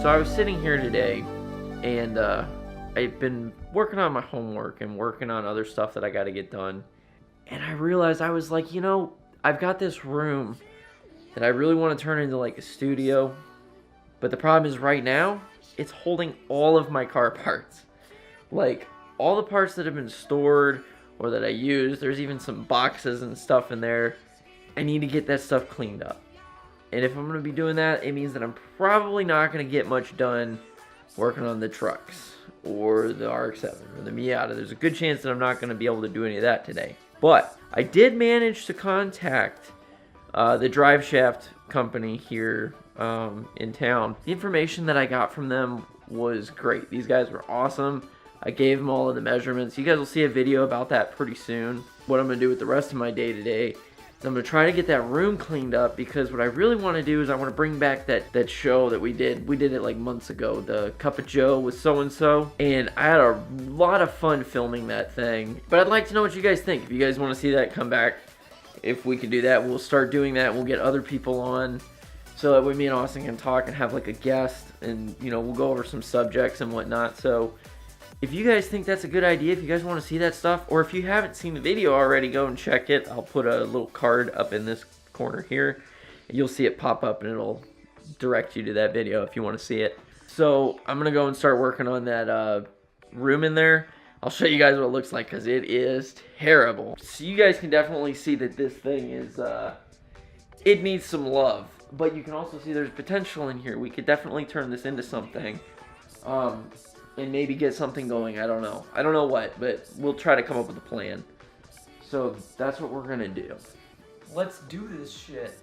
So I was sitting here today, and I've been working on my homework and working on other stuff that I got to get done. And I realized I was like, I've got this room that I really want to turn into like a studio. But the problem is right now, it's holding all of my car parts. Like, all the parts that have been stored or that I use. There's even some boxes and stuff in there. I need to get that stuff cleaned up. And if I'm going to be doing that, it means that I'm probably not going to get much done working on the trucks or the RX-7 or the Miata. There's a good chance that I'm not going to be able to do any of that today. But I did manage to contact the drive shaft company here in town. The information that I got from them was great. These guys were awesome. I gave them all of the measurements. You guys will see a video about that pretty soon. What I'm going to do with the rest of my day today, I'm going to try to get that room cleaned up, because what I really want to do is I want to bring back that show that we did. We did it like months ago, the Cup of Joe with so-and-so, and I had a lot of fun filming that thing. But I'd like to know what you guys think. If you guys want to see that come back, if we can do that, we'll start doing that. We'll get other people on so that way me and Austin can talk and have like a guest, and we'll go over some subjects and whatnot. So if you guys think that's a good idea, if you guys want to see that stuff, or if you haven't seen the video already, go and check it. I'll put a little card up in this corner here. You'll see it pop up, and it'll direct you to that video if you want to see it. So I'm going to go and start working on that room in there. I'll show you guys what it looks like, because it is terrible. So you guys can definitely see that this thing is, it needs some love. But you can also see there's potential in here. We could definitely turn this into something. And maybe get something going. I don't know. I don't know what, but we'll try to come up with a plan. So that's what we're gonna do. Let's do this shit.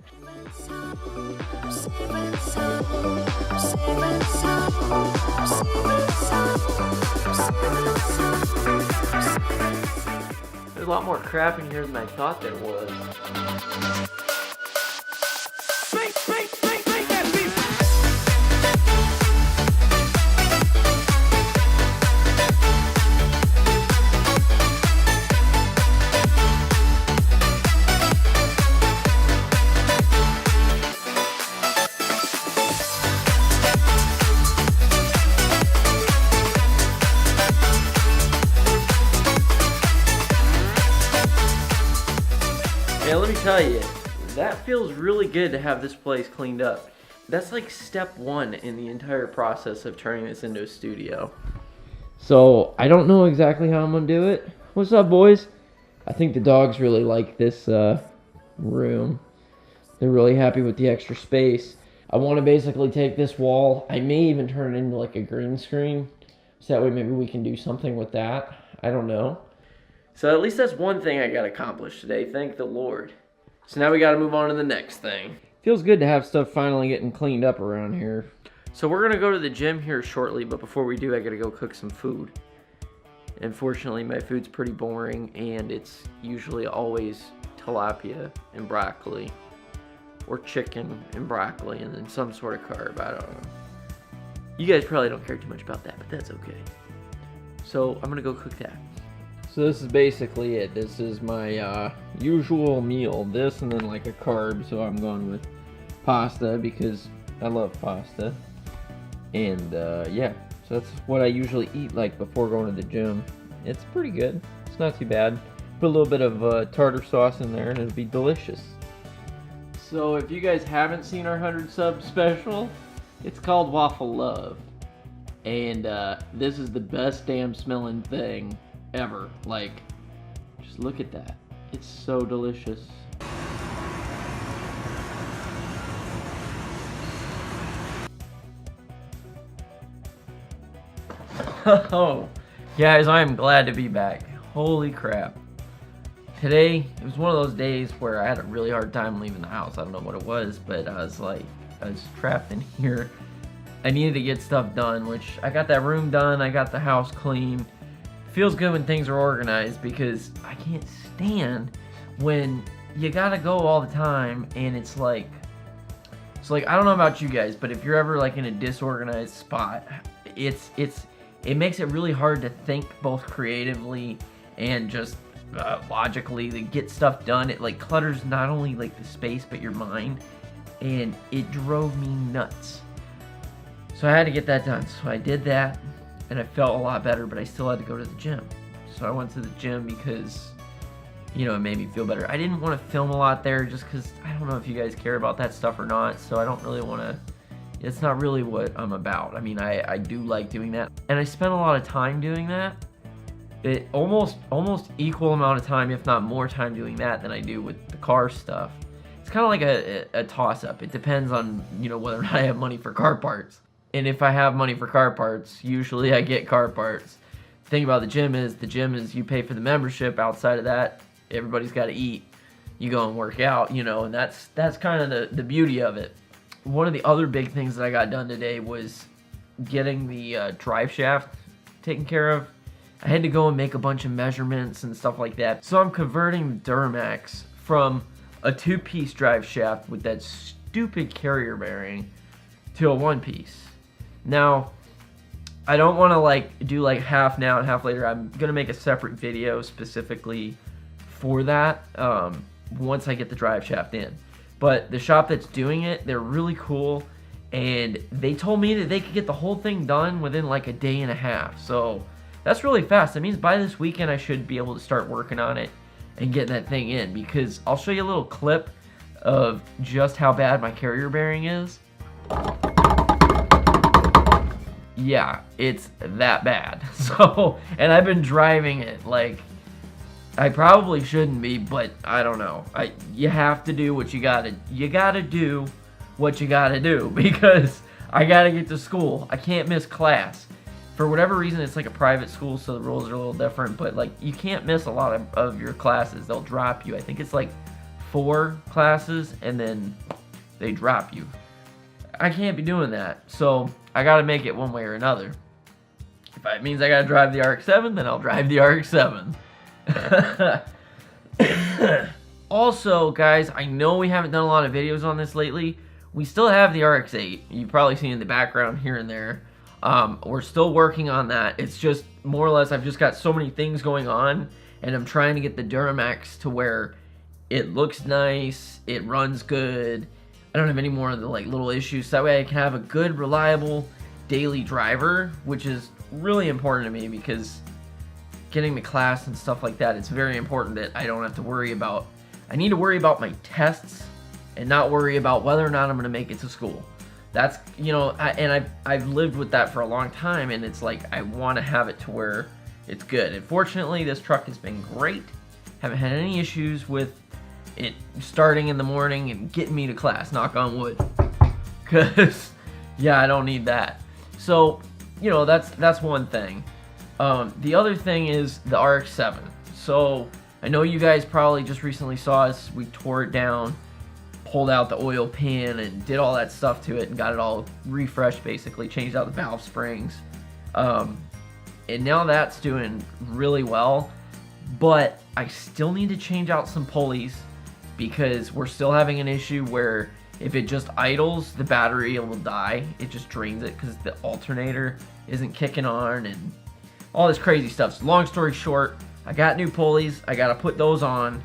There's a lot more crap in here than I thought there was. Man, let me tell you, that feels really good to have this place cleaned up. That's like step one in the entire process of turning this into a studio. So, I don't know exactly how I'm going to do it. What's up, boys? I think the dogs really like this room. They're really happy with the extra space. I want to basically take this wall. I may even turn it into like a green screen. So that way maybe we can do something with that. I don't know. So at least that's one thing I got accomplished today. Thank the Lord. So now we got to move on to the next thing. Feels good to have stuff finally getting cleaned up around here. So we're going to go to the gym here shortly, but before we do, I got to go cook some food. Unfortunately, my food's pretty boring, and it's usually always tilapia and broccoli, or chicken and broccoli, and then some sort of carb. I don't know. You guys probably don't care too much about that, but that's okay. So I'm going to go cook that. So this is basically it. This is my usual meal. This and then like a carb. So I'm going with pasta because I love pasta. And yeah, so that's what I usually eat like before going to the gym. It's pretty good. It's not too bad. Put a little bit of tartar sauce in there and it'll be delicious. So if you guys haven't seen our 100 sub special, it's called Waffle Love. And this is the best damn smelling thing ever. Like, just look at that. It's so delicious. Oh, guys, I am glad to be back. Holy crap. Today, it was one of those days where I had a really hard time leaving the house. I don't know what it was, but I was trapped in here. I needed to get stuff done, which I got that room done. I got the house clean. Feels good when things are organized, because I can't stand when you gotta go all the time and it's like I don't know about you guys, but if you're ever like in a disorganized spot, it makes it really hard to think both creatively and just logically to get stuff done. It like clutters not only like the space but your mind, and it drove me nuts. So I had to get that done. So I did that, and I felt a lot better, but I still had to go to the gym. So I went to the gym because, you know, it made me feel better. I didn't want to film a lot there just because I don't know if you guys care about that stuff or not, so I don't really want to, it's not really what I'm about. I mean, I do like doing that, and I spent a lot of time doing that. It almost equal amount of time, if not more time, doing that than I do with the car stuff. It's kind of like a toss-up. It depends on, you know, whether or not I have money for car parts. And if I have money for car parts, usually I get car parts. The thing about the gym is you pay for the membership. Outside of that, everybody's got to eat. You go and work out, you know, and that's kind of the beauty of it. One of the other big things that I got done today was getting the drive shaft taken care of. I had to go and make a bunch of measurements and stuff like that. So I'm converting the Duramax from a 2-piece drive shaft with that stupid carrier bearing to a 1-piece. Now, I don't want to like do like half now and half later. I'm going to make a separate video specifically for that once I get the drive shaft in. But the shop that's doing it, they're really cool. And they told me that they could get the whole thing done within like a day and a half. So that's really fast. That means by this weekend I should be able to start working on it and getting that thing in, because I'll show you a little clip of just how bad my carrier bearing is. Yeah, it's that bad. So, and I've been driving it like I probably shouldn't be, but I don't know. You have to do what you gotta do what you gotta do, because I gotta get to school. I can't miss class. For whatever reason, it's like a private school, so the rules are a little different, but like you can't miss a lot of your classes. They'll drop you. I think it's like 4 classes and then they drop you. I can't be doing that, so I gotta make it one way or another. If it means I gotta drive the RX-7, then I'll drive the RX-7. Also, guys, I know we haven't done a lot of videos on this lately. We still have the RX-8. You've probably seen in the background here and there. We're still working on that. It's just more or less I've just got so many things going on, and I'm trying to get the Duramax to where it looks nice, it runs good. I don't have any more of the like little issues, so that way I can have a good, reliable daily driver, which is really important to me, because getting to class and stuff like that, it's very important that I don't have to worry about, I need to worry about my tests and not worry about whether or not I'm going to make it to school. That's, you know, I've lived with that for a long time, and it's like I want to have it to where it's good. And fortunately, this truck has been great. Haven't had any issues with it starting in the morning and getting me to class, knock on wood. Because, yeah, I don't need that. So, you know, that's one thing. The other thing is the RX-7. So, I know you guys probably just recently saw us. We tore it down, pulled out the oil pan, and did all that stuff to it, and got it all refreshed, basically. Changed out the valve springs. And now that's doing really well. But I still need to change out some pulleys, because we're still having an issue where if it just idles, the battery will die. It just drains it because the alternator isn't kicking on and all this crazy stuff. So long story short, I got new pulleys. I got to put those on,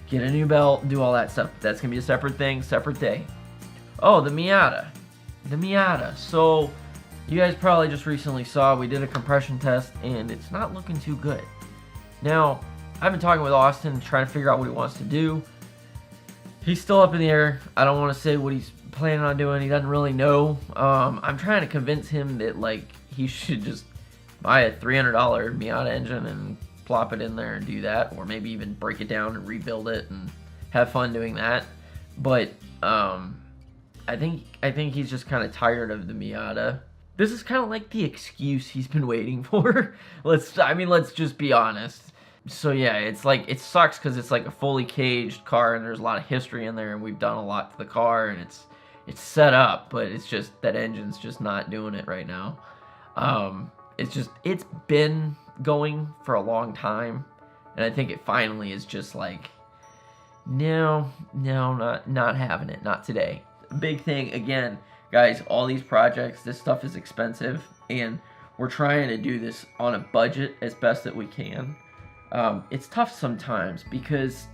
get a new belt, do all that stuff. That's going to be a separate thing, separate day. Oh, the Miata. The Miata. So you guys probably just recently saw we did a compression test, and it's not looking too good. Now, I've been talking with Austin, trying to figure out what he wants to do. He's still up in the air. I don't want to say what he's planning on doing. He doesn't really know. I'm trying to convince him that like he should just buy a $300 Miata engine and plop it in there and do that, or maybe even break it down and rebuild it and have fun doing that. But I think he's just kind of tired of the Miata. This is kind of like the excuse he's been waiting for. Let's just be honest. So yeah, it's like, it sucks because it's like a fully caged car, and there's a lot of history in there, and we've done a lot to the car, and it's set up, but it's just that engine's just not doing it right now. It's been going for a long time, and I think it finally is just like, no, not having it, not today. Big thing again, guys, all these projects, this stuff is expensive, and we're trying to do this on a budget as best that we can. It's tough sometimes because,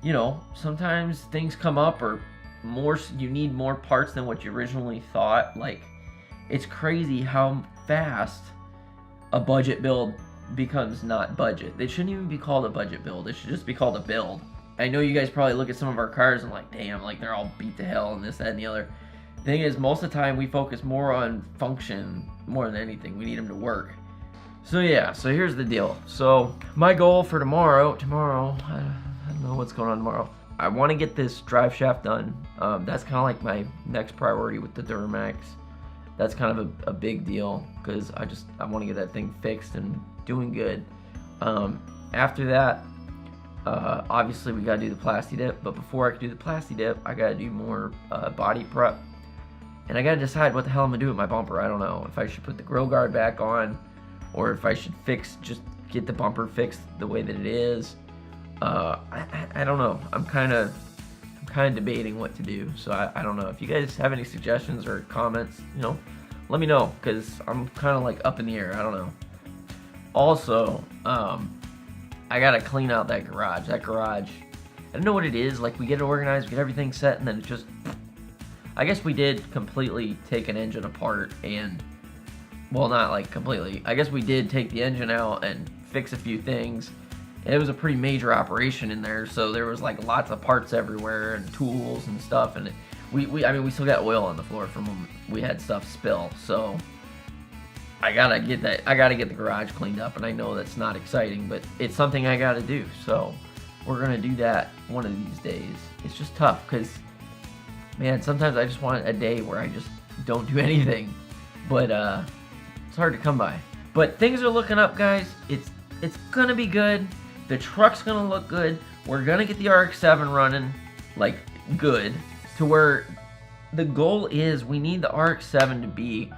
you know, sometimes things come up, or you need more parts than what you originally thought. Like, it's crazy how fast a budget build becomes not budget. It shouldn't even be called a budget build. It should just be called a build. I know you guys probably look at some of our cars and like, damn, like they're all beat to hell and this, that, and the other. The thing is, most of the time we focus more on function more than anything. We need them to work. So yeah, so here's the deal. So my goal for tomorrow, I don't know what's going on tomorrow. I want to get this drive shaft done. That's kind of like my next priority with the Duramax. That's kind of a big deal because I want to get that thing fixed and doing good. After that, obviously we gotta do the plasti dip, but before I can do the plasti dip, I gotta do more body prep, and I gotta decide what the hell I'm gonna do with my bumper. I don't know if I should put the grill guard back on, or if I should just get the bumper fixed the way that it is. I don't know. I'm kind of debating what to do. So I don't know if you guys have any suggestions or comments. Let me know because I'm kind of like up in the air. I don't know. Also, I gotta clean out that garage. I don't know what it is. Like, we get it organized, we get everything set, and then it just... I guess we did completely take an engine apart and... Well, not like completely. I guess we did take the engine out and fix a few things. It was a pretty major operation in there, so there was like lots of parts everywhere and tools and stuff. And we still got oil on the floor from when we had stuff spill. So I gotta get the garage cleaned up, and I know that's not exciting, but it's something I gotta do. So we're gonna do that one of these days. It's just tough because, man, sometimes I just want a day where I just don't do anything, but it's hard to come by. But things are looking up, guys. It's gonna be good. The truck's gonna look good. We're gonna get the RX-7 running like good, to where the goal is we need the RX-7 to be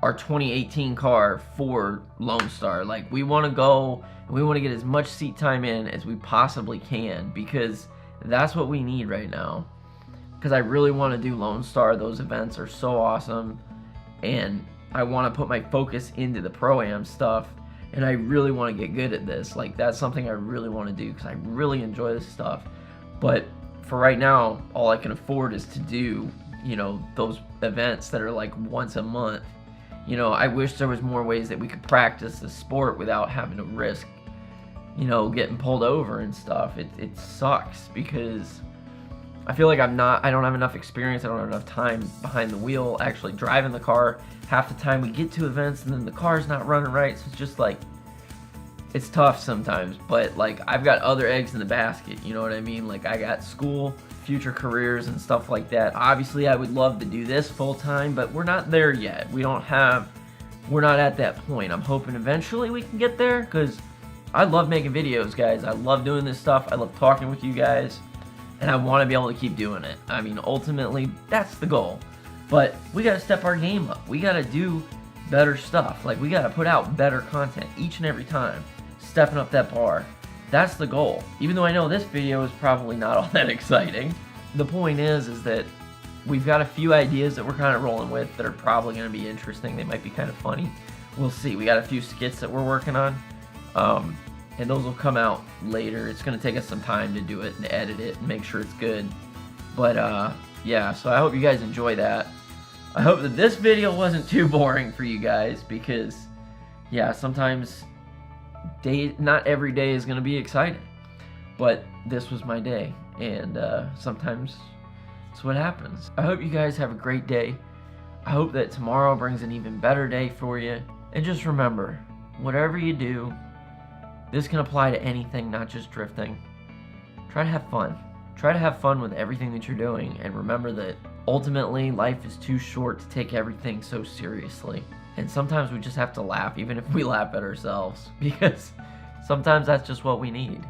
our 2018 car for Lone Star. Like, we want to go and we want to get as much seat time in as we possibly can, because that's what we need right now. Because I really want to do Lone Star. Those events are so awesome, and I want to put my focus into the Pro-Am stuff, and I really want to get good at this. Like, that's something I really want to do because I really enjoy this stuff. But for right now, all I can afford is to do, those events that are like once a month. I wish there was more ways that we could practice the sport without having to risk, getting pulled over and stuff. It sucks because I feel like I don't have enough experience. I don't have enough time behind the wheel actually driving the car. Half the time we get to events and then the car's not running right. So it's just like, it's tough sometimes. But like, I've got other eggs in the basket. You know what I mean? Like, I got school, future careers and stuff like that. Obviously I would love to do this full time, but we're not there yet. We're not at that point. I'm hoping eventually we can get there, because I love making videos, guys. I love doing this stuff. I love talking with you guys, and I want to be able to keep doing it. I mean, ultimately that's the goal, but we got to step our game up. We got to do better stuff. Like, we got to put out better content each and every time, stepping up that bar. That's the goal. Even though I know this video is probably not all that exciting, the point is that we've got a few ideas that we're kind of rolling with that are probably going to be interesting. They might be kind of funny. We'll see. We got a few skits that we're working on, and those will come out later. It's going to take us some time to do it and edit it and make sure it's good. But yeah, so I hope you guys enjoy that. I hope that this video wasn't too boring for you guys, because yeah, sometimes not every day is going to be exciting, but this was my day, and sometimes it's what happens. I hope you guys have a great day. I hope that tomorrow brings an even better day for you. And just remember, whatever you do, this can apply to anything, not just drifting. Try to have fun. Try to have fun with everything that you're doing, and remember that ultimately life is too short to take everything so seriously. And sometimes we just have to laugh, even if we laugh at ourselves, because sometimes that's just what we need.